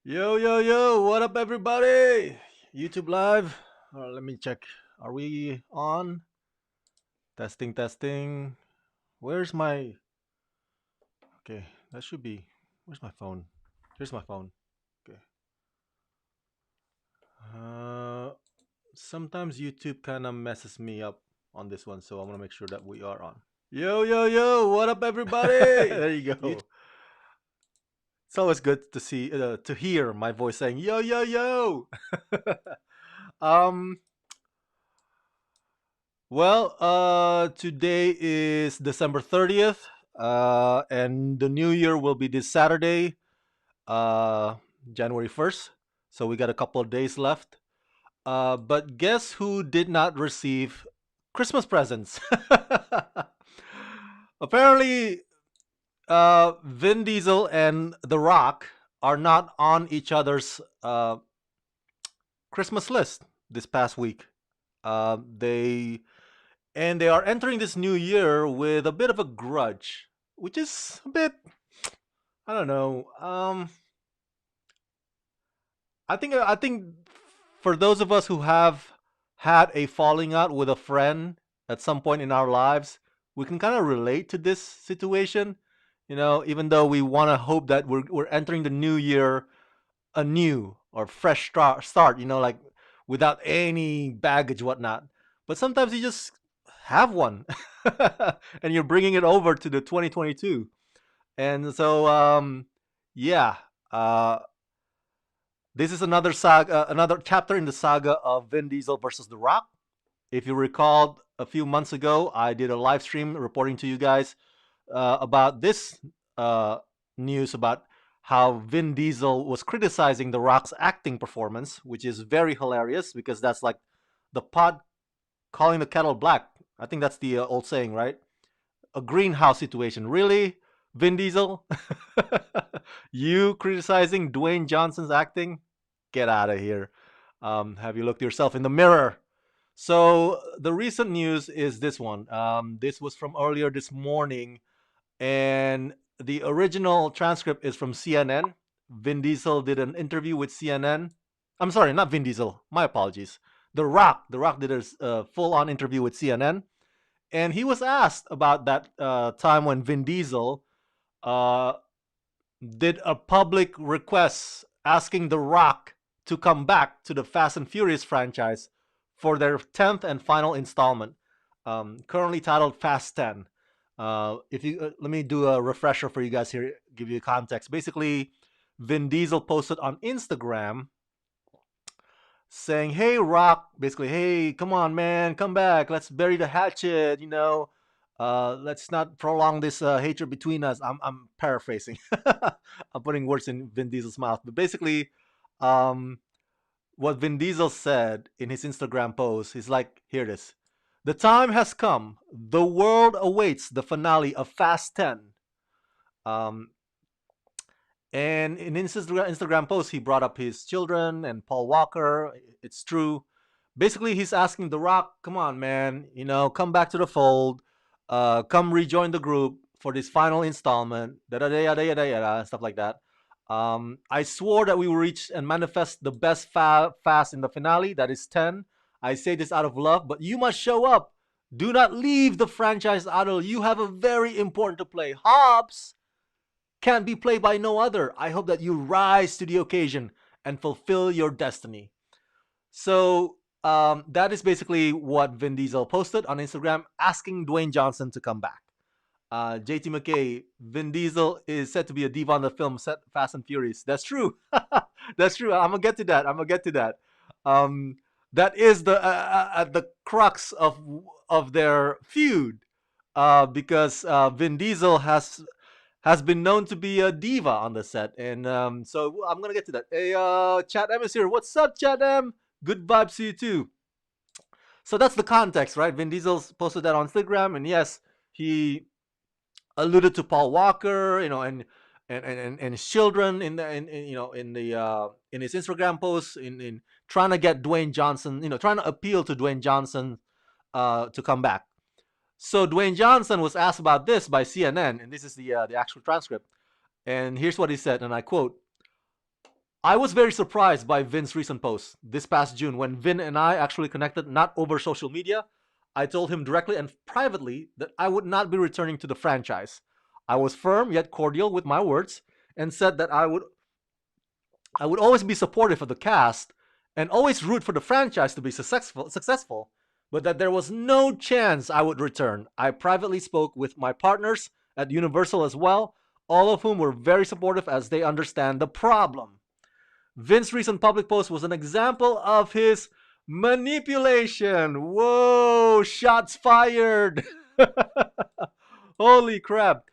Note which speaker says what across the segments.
Speaker 1: Yo, yo, yo, what up, everybody? YouTube Live. Let me check. Are we on? Testing, testing. Where's my. Okay, that should be. Where's my phone? Here's my phone. Okay. Uh, Sometimes YouTube kind of messes me up on this one, so I want to make sure that we are on. Yo, yo, yo, what up, everybody? There you go. It's always good to to hear my voice saying, yo, yo, yo. um, Today is December 30th, and the new year will be this Saturday, uh, January 1st. So we got a couple of days left. But guess who did not receive Christmas presents? Apparently, Vin Diesel and The Rock are not on each other's Christmas list this past week. They are entering this new year with a bit of a grudge, which is a bit, I don't know. I think for those of us who have had a falling out with a friend at some point in our lives, we can kind of relate to this situation. Even though we want to hope that we're entering the new year anew or fresh start, like without any baggage, whatnot. But sometimes you just have one, and you're bringing it over to the 2022. And so, yeah, uh, this is another saga, another chapter in the saga of Vin Diesel versus The Rock. If you recall, a few months ago, I did a live stream reporting to you guys about this uh, news about how Vin Diesel was criticizing The Rock's acting performance, which is very hilarious because that's like the pot calling the kettle black. I think that's the old saying, right? A greenhouse situation. Really? Vin Diesel? You criticizing Dwayne Johnson's acting? Get out of here. Have you looked yourself in the mirror? So, the recent news is this one. This was from earlier this morning, and the original transcript is from CNN. Vin Diesel did an interview with CNN. I'm sorry, not Vin Diesel. My apologies. The Rock. The Rock did a full-on interview with CNN, and he was asked about that time when Vin Diesel uh, did a public request asking The Rock to come back to the Fast and Furious franchise for their 10th and final installment, currently titled Fast 10. If you Let me do a refresher for you guys here, give you context. Basically, Vin Diesel posted on Instagram saying, "Hey Rock, basically, hey, come on, man, come back. Let's bury the hatchet. Let's not prolong this hatred between us." I'm paraphrasing. I'm putting words in Vin Diesel's mouth, but basically, um, what Vin Diesel said in his Instagram post, he's like, "Here it is. The time has come. The world awaits the finale of Fast 10." Um, and in his Instagram post, he brought up his children and Paul Walker. It's true. Basically, he's asking The Rock, come on, man, come back to the fold, come rejoin the group for this final installment, da da da da da da da, stuff like that. I swore that we will reach and manifest the best fast in the finale, that is 10. I say this out of love, but you must show up. Do not leave the franchise idle. You have a very important to play. Hobbs can't be played by no other. I hope that you rise to the occasion and fulfill your destiny. So that is basically what Vin Diesel posted on Instagram, asking Dwayne Johnson to come back. JT McKay, Vin Diesel is said to be a diva on the film set Fast and Furious. That's true. That's true. I'm gonna get to that. I'm gonna get to that. Um, that is the crux of their feud, because Vin Diesel has been known to be a diva on the set, and so I'm gonna get to that. Hey, Chat M is here. What's up, Chat M? Good vibes to you too. So that's the context, right? Vin Diesel posted that on Instagram, and yes, he alluded to Paul Walker, and his children in his Instagram posts, in trying to get Dwayne Johnson, trying to appeal to Dwayne Johnson to come back. So Dwayne Johnson was asked about this by CNN, and this is the actual transcript. And here's what he said, and I quote: I was very surprised by Vin's recent post this past June when Vin and I actually connected not over social media. I told him directly and privately that I would not be returning to the franchise. I was firm yet cordial with my words and said that I would always be supportive of the cast and always root for the franchise to be successful, but that there was no chance I would return. I privately spoke with my partners at Universal as well, all of whom were very supportive as they understand the problem. Vince's recent public post was an example of his manipulation. Whoa, shots fired. Holy crap.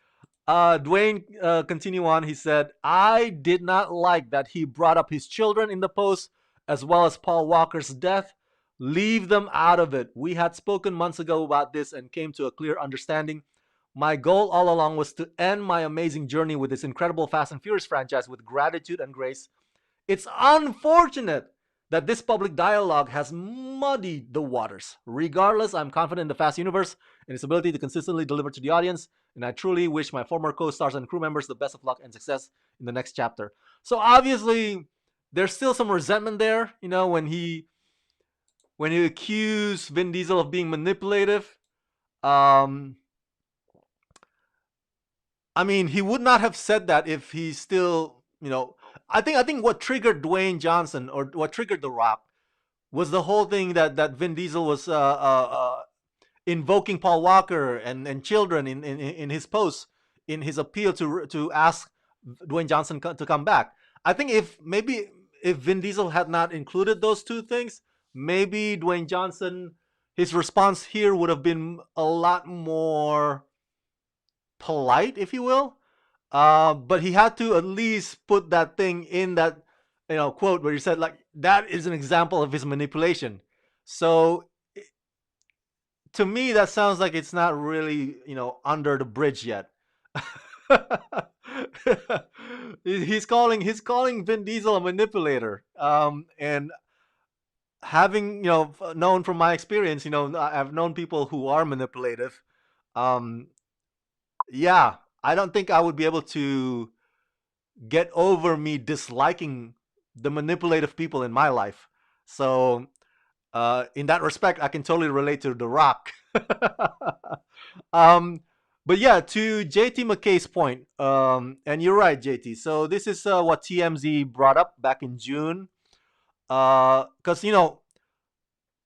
Speaker 1: Dwayne continue on. He said, I did not like that he brought up his children in the post as well as Paul Walker's death. Leave them out of it. We had spoken months ago about this and came to a clear understanding. My goal all along was to end my amazing journey with this incredible Fast and Furious franchise with gratitude and grace. It's unfortunate that this public dialogue has muddied the waters. Regardless, I'm confident in the Fast universe and its ability to consistently deliver to the audience, and I truly wish my former co-stars and crew members the best of luck and success in the next chapter. So obviously, there's still some resentment there, when he accused Vin Diesel of being manipulative. Um, I mean, he would not have said that if he still, I think what triggered Dwayne Johnson or what triggered The Rock was the whole thing that Vin Diesel was invoking Paul Walker and children in his post, in his appeal to ask Dwayne Johnson to come back. I think if Vin Diesel had not included those two things, maybe Dwayne Johnson, his response here would have been a lot more polite, if you will. But he had to at least put that thing in that quote where he said like that is an example of his manipulation. So to me, that sounds like it's not really under the bridge yet. he's calling Vin Diesel a manipulator. And having known from my experience, I've known people who are manipulative. Um, yeah, I don't think I would be able to get over me disliking the manipulative people in my life. So, in that respect, I can totally relate to The Rock. um, but yeah, to JT McKay's point, and you're right, JT. So this is what TMZ brought up back in June, because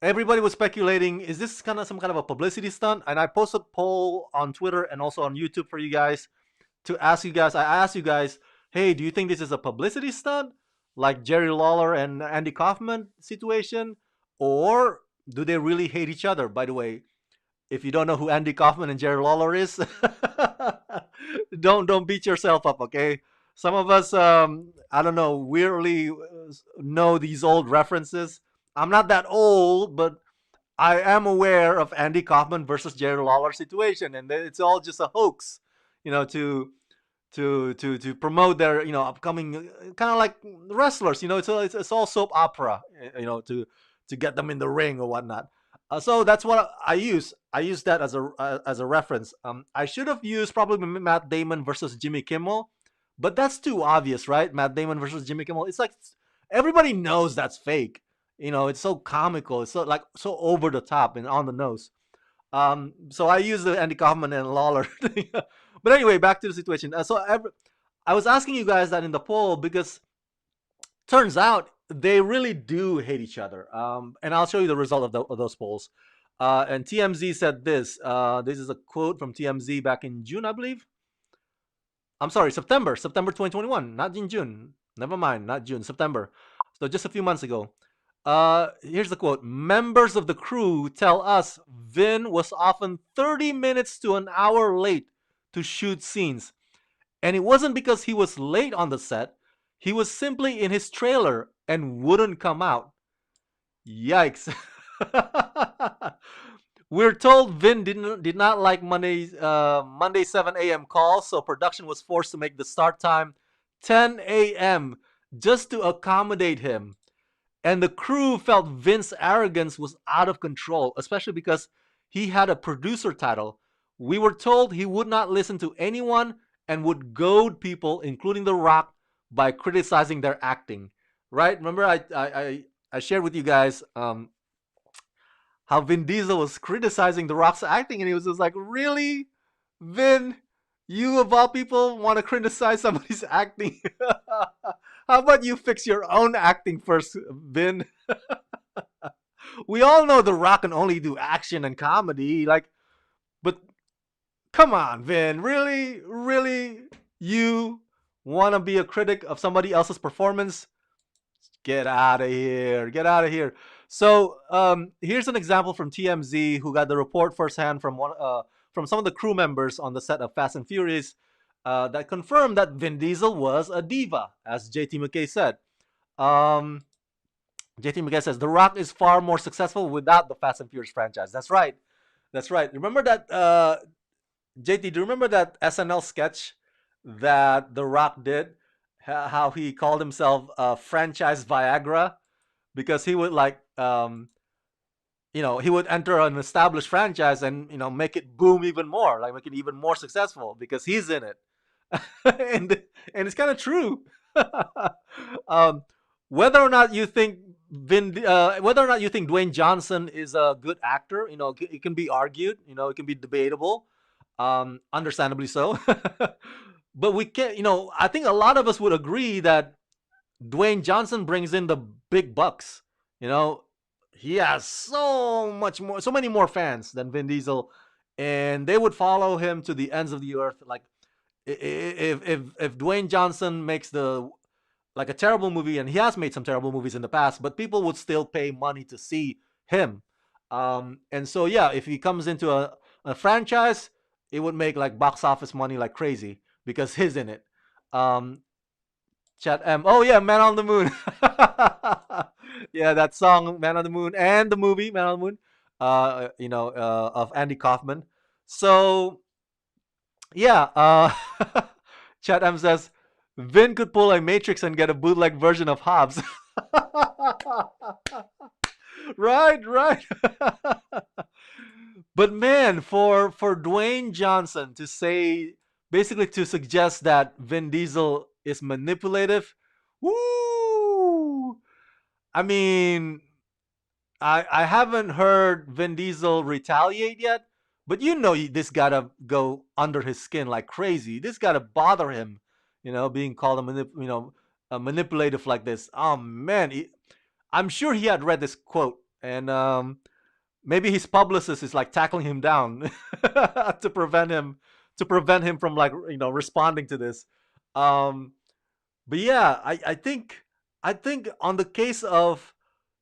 Speaker 1: everybody was speculating, is this kind of some kind of a publicity stunt? And I posted a poll on Twitter and also on YouTube for you guys to ask you guys. I asked you guys, hey, do you think this is a publicity stunt, like Jerry Lawler and Andy Kaufman situation, or do they really hate each other? By the way, if you don't know who Andy Kaufman and Jerry Lawler is, don't beat yourself up, okay? Some of us, I don't know, weirdly know these old references. I'm not that old, but I am aware of Andy Kaufman versus Jerry Lawler situation, and it's all just a hoax, to promote their upcoming kind of like wrestlers. It's all soap opera, to get them in the ring or whatnot. So that's what I use. I use that as a reference. I should have used probably Matt Damon versus Jimmy Kimmel, but that's too obvious, right? Matt Damon versus Jimmy Kimmel. It's like everybody knows that's fake. It's so comical. It's so over the top and on the nose. So I use the Andy Kaufman and Lawler thing. But anyway, back to the situation. I was asking you guys that in the poll because turns out they really do hate each other. And I'll show you the result of those polls. And TMZ said this. This is a quote from TMZ back in June, I believe. I'm sorry, September 2021, not in June. Never mind, not June, September. So just a few months ago. Here's the quote. Members of the crew tell us Vin was often 30 minutes to an hour late to shoot scenes. And it wasn't because he was late on the set. He was simply in his trailer and wouldn't come out. Yikes. We're told Vin did not like Monday 7 a.m. calls, so production was forced to make the start time 10 a.m. just to accommodate him. And the crew felt Vince's arrogance was out of control, especially because he had a producer title. We were told he would not listen to anyone and would goad people, including The Rock, by criticizing their acting, right? Remember, I shared with you guys how Vin Diesel was criticizing The Rock's acting, and he was just like, "Really, Vin? You of all people want to criticize somebody's acting? How about you fix your own acting first, Vin?" We all know The Rock can only do action and comedy, like, but come on, Vin, really, really, you want to be a critic of somebody else's performance? Get out of here. Get out of here. So here's an example from TMZ, who got the report firsthand from some of the crew members on the set of Fast and Furious, that confirmed that Vin Diesel was a diva, as JT McKay said. Um, JT McKay says The Rock is far more successful without the Fast and Furious franchise. That's right. That's right. Remember that, JT? Do you remember that SNL sketch that The Rock did? How he called himself franchise Viagra, because he would like he would enter an established franchise and make it boom even more, like make it even more successful because he's in it. And it's kind of true. um, whether or not you think whether or not you think Dwayne Johnson is a good actor, it can be argued, it can be debatable, understandably so. But we can't, I think a lot of us would agree that Dwayne Johnson brings in the big bucks. You know, he has so many more fans than Vin Diesel, and they would follow him to the ends of the earth. Like, if Dwayne Johnson makes the like a terrible movie, and he has made some terrible movies in the past, but people would still pay money to see him. And so yeah, if he comes into a franchise, it would make like box office money like crazy because he's in it. Um, Chat M. Oh yeah, Man on the Moon. Yeah, that song Man on the Moon and the movie Man on the Moon. Of Andy Kaufman. So yeah, Chat M says Vin could pull a Matrix and get a bootleg version of Hobbs. Right, right. But man, for Dwayne Johnson to say, basically to suggest that Vin Diesel is manipulative, woo! I mean, I haven't heard Vin Diesel retaliate yet, but this gotta go under his skin like crazy. This gotta bother him, being called a manipulative like this. Oh man, I'm sure he had read this quote, and maybe his publicist is like tackling him down to prevent him from like responding to this. Um, but yeah, I think on the case of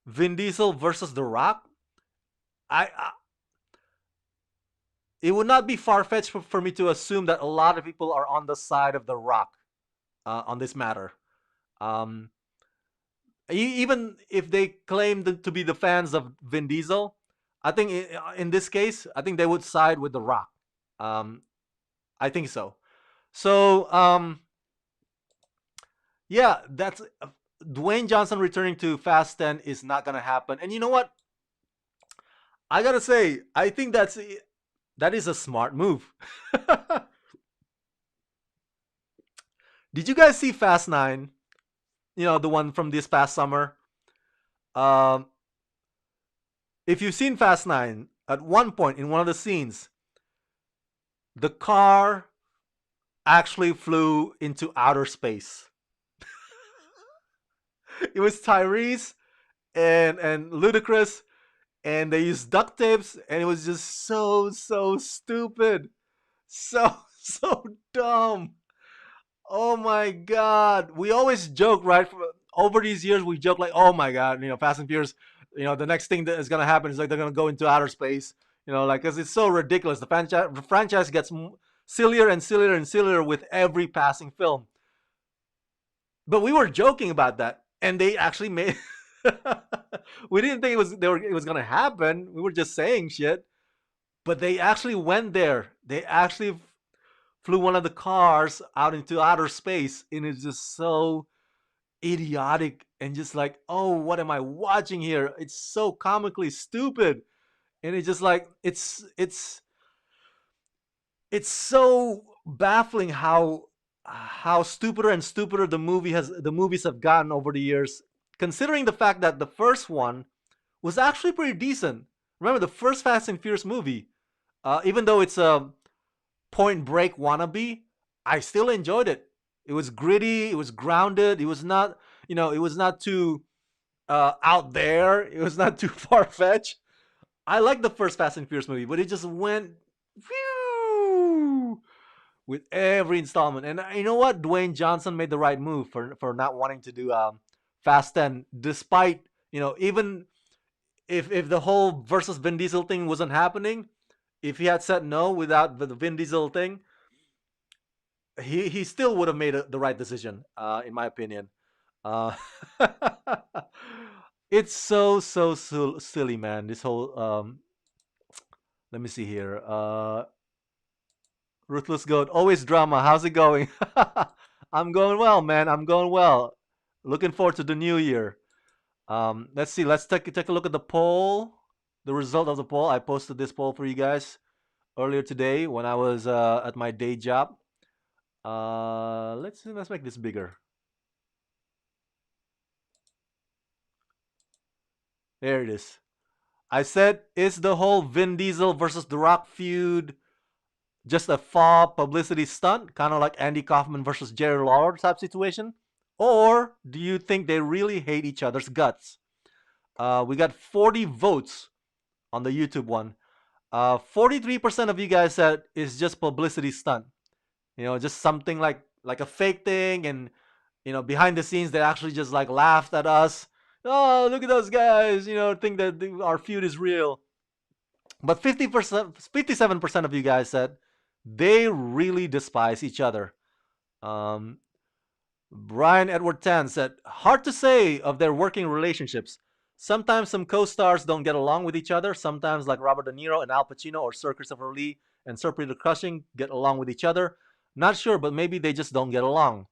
Speaker 1: Vin Diesel versus The Rock, I it would not be far fetched for me to assume that a lot of people are on the side of The Rock on this matter. Um, Even if they claim to be the fans of Vin Diesel, I think in this case, I think they would side with The Rock. Um, I think so. So yeah, that's Dwayne Johnson returning to Fast 10 is not gonna happen. And you know what? I gotta say, I think that is a smart move. Did you guys see Fast 9? The one from this past summer. Um, if you've seen Fast 9, at one point in one of the scenes, the car actually flew into outer space. It was Tyrese and Ludacris, and they used duct tapes, and it was just so stupid, so so dumb. Oh my god, we always joke, right? Over these years, we joke like, "Oh my god, Fast and Furious, the next thing that is gonna happen is like they're gonna go into outer space." Like, because it's so ridiculous. The franchise gets sillier and sillier and sillier with every passing film. But we were joking about that, and they actually made. We didn't think it was gonna happen. We were just saying shit, but they actually went there. They actually flew one of the cars out into outer space, and it's just so idiotic and just like, oh, what am I watching here? It's so comically stupid, and it's just like it's so baffling how stupider and stupider the movies have gotten over the years. Considering the fact that the first one was actually pretty decent. Remember the first Fast and Furious movie, even though it's a Point Break wannabe, I still enjoyed it. It was gritty. It was grounded. It was not, it was not too out there. It was not too far fetched. I like the first Fast and Furious movie, but it just went phew, with every installment. And you know what? Dwayne Johnson made the right move for not wanting to do Fast 10, despite even if the whole versus Vin Diesel thing wasn't happening. If he had said no without the Vin Diesel thing, he still would have made the right decision, in my opinion. Uh, it's so silly, man. This whole let me see here. Ruthless Goat, always drama. How's it going? I'm going well, man. I'm going well. Looking forward to the new year. Let's see. Let's take a look at the poll. The result of the poll. I posted this poll for you guys earlier today when I was at my day job. Let's make this bigger. There it is. I said, is the whole Vin Diesel versus The Rock feud just a faux publicity stunt, kind of like Andy Kaufman versus Jerry Lawler type situation? Or do you think they really hate each other's guts? We got 40 votes on the YouTube one. 43% of you guys said it's just publicity stunt. Just something like a fake thing, and behind the scenes they actually just like laughed at us. Oh, look at those guys! Think that our feud is real. But 50%, 57% of you guys said they really despise each other. Um, Brian Edward Tan said, hard to say of their working relationships. Sometimes some co-stars don't get along with each other. Sometimes, like Robert De Niro and Al Pacino, or Sir Christopher Lee and Sir Peter Cushing, get along with each other. Not sure, but maybe they just don't get along.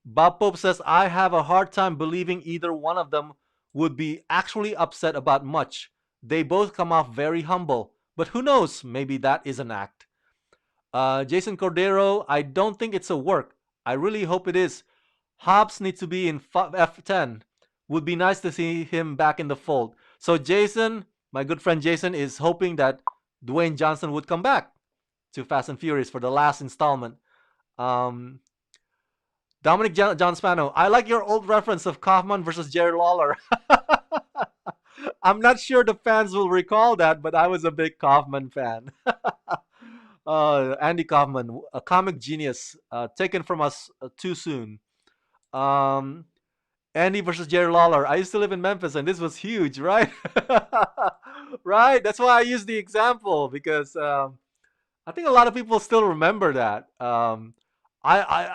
Speaker 1: Bob Pope says, I have a hard time believing either one of them would be actually upset about much. They both come off very humble. But who knows? Maybe that is an act. Jason Cordero, I don't think it's a work. I really hope it is. Hobbs needs to be in F10. Would be nice to see him back in the fold. So Jason, my good friend Jason, is hoping that Dwayne Johnson would come back to Fast and Furious for the last installment. Um, Dominic John Spano, I like your old reference of Kaufman versus Jerry Lawler. I'm not sure the fans will recall that, but I was a big Kaufman fan. Andy Kaufman, a comic genius, taken from us too soon. Um, Andy versus Jerry Lawler. I used to live in Memphis, and this was huge, right? Right. That's why I use the example, because I think a lot of people still remember that.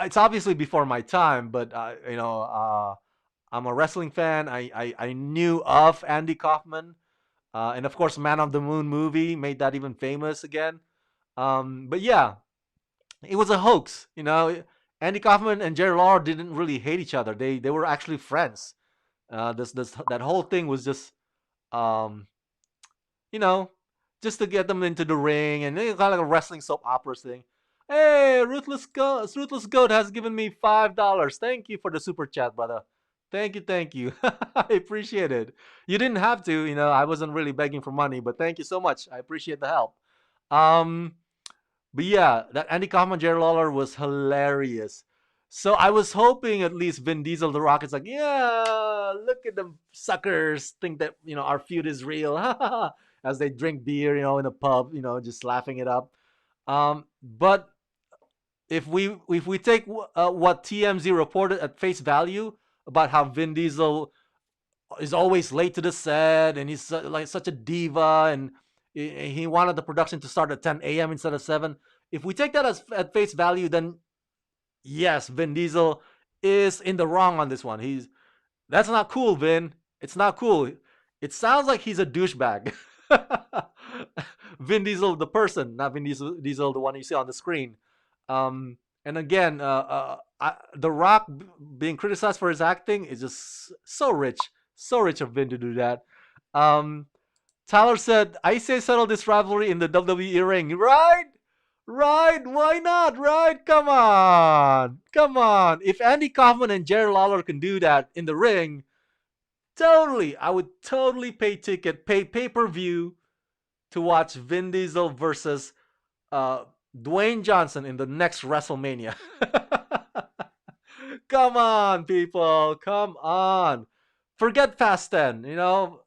Speaker 1: It's obviously before my time, but I'm a wrestling fan. I knew of Andy Kaufman, and of course, Man on the Moon movie made that even famous again. But yeah, it was a hoax. Andy Kaufman and Jerry Lawler didn't really hate each other. They were actually friends. This that whole thing was just um, you know, just to get them into the ring, and kind of like a wrestling soap opera thing. Hey, Ruthless Goat has given me $5. Thank you for the super chat, brother. Thank you. I appreciate it. You didn't have to, I wasn't really begging for money, but thank you so much. I appreciate the help. Um, but yeah, that Andy Kaufman Jerry Lawler was hilarious. So I was hoping at least Vin Diesel, The Rock, is like, yeah, look at them suckers think that our feud is real, as they drink beer, in a pub, just laughing it up. But if we take what TMZ reported at face value about how Vin Diesel is always late to the set, and he's like such a diva, and he wanted the production to start at 10 a.m. instead of 7. If we take that as at face value, then yes, Vin Diesel is in the wrong on this one. That's not cool, Vin. It's not cool. It sounds like he's a douchebag. Vin Diesel, the person, not Vin Diesel, the one you see on the screen. And again, The Rock being criticized for his acting is just so rich of Vin to do that. Tyler said, I say settle this rivalry in the WWE ring. Right? Right? Why not? Right? Come on. Come on. If Andy Kaufman and Jerry Lawler can do that in the ring, totally. I would totally pay pay-per-view to watch Vin Diesel versus uh, Dwayne Johnson in the next WrestleMania. Come on, people. Come on. Forget Fast 10.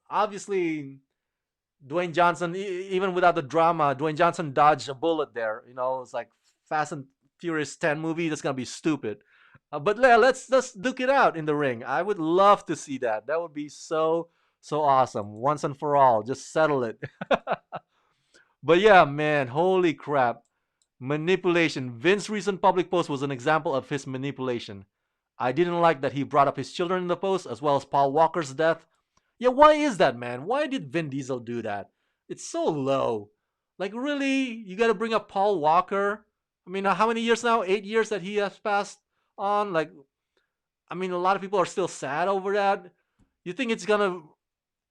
Speaker 1: Obviously, Dwayne Johnson, even without the drama, Dwayne Johnson dodged a bullet there. It's like Fast and Furious 10 movie. That's gonna be stupid. But yeah, let's duke it out in the ring. I would love to see that. That would be so awesome. Once and for all, just settle it. But yeah, man, holy crap, manipulation. Vince's recent public post was an example of his manipulation. I didn't like that he brought up his children in the post, as well as Paul Walker's death. Yeah, why is that, man? Why did Vin Diesel do that? It's so low. Like, really? You gotta bring up Paul Walker? I mean, how many years now? 8 years that he has passed on? Like, I mean, a lot of people are still sad over that. You think it's gonna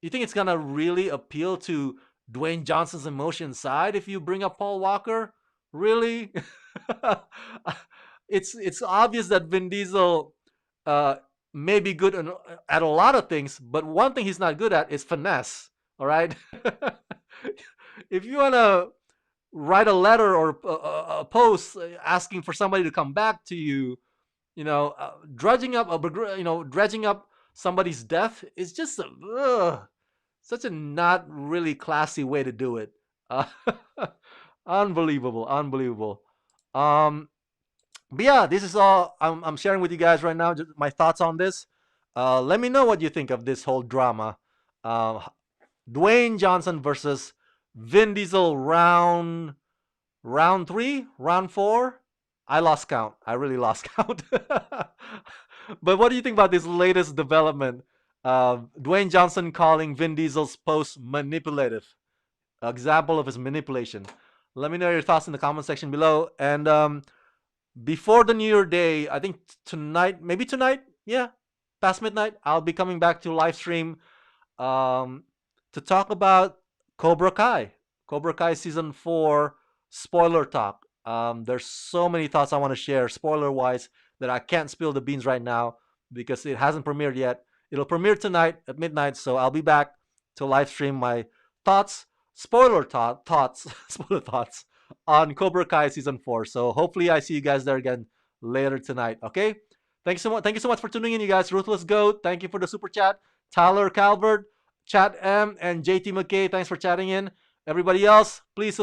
Speaker 1: you think it's gonna really appeal to Dwayne Johnson's emotion side if you bring up Paul Walker? Really? It's obvious that Vin Diesel uh, may be good at a lot of things, but one thing he's not good at is finesse. All right. If you wanna write a letter or a post asking for somebody to come back to you, dredging up somebody's death is just such a not really classy way to do it. Uh, unbelievable, unbelievable. Um, but yeah, this is all I'm sharing with you guys right now. Just my thoughts on this. Let me know what you think of this whole drama. Uh, Dwayne Johnson versus Vin Diesel round three, round four. I lost count. I really lost count. But what do you think about this latest development? Dwayne Johnson calling Vin Diesel's post manipulative. Example of his manipulation. Let me know your thoughts in the comment section below. And before the New Year Day, I think tonight, maybe tonight, yeah, past midnight, I'll be coming back to live stream um, to talk about Cobra Kai. Cobra Kai season 4 spoiler talk. There's so many thoughts I want to share, spoiler wise, that I can't spill the beans right now because it hasn't premiered yet. It'll premiere tonight at midnight, so I'll be back to live stream my thoughts, thoughts, spoiler thoughts on Cobra Kai season 4. So hopefully I see you guys there again later tonight. Okay. Thank you so much. Thank you so much for tuning in, you guys. Ruthless Goat. Thank you for the super chat. Tyler Calvert, Chat M, and JT McKay. Thanks for chatting in. Everybody else, please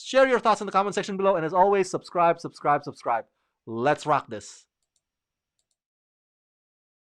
Speaker 1: share your thoughts in the comment section below. And as always, subscribe. Let's rock this.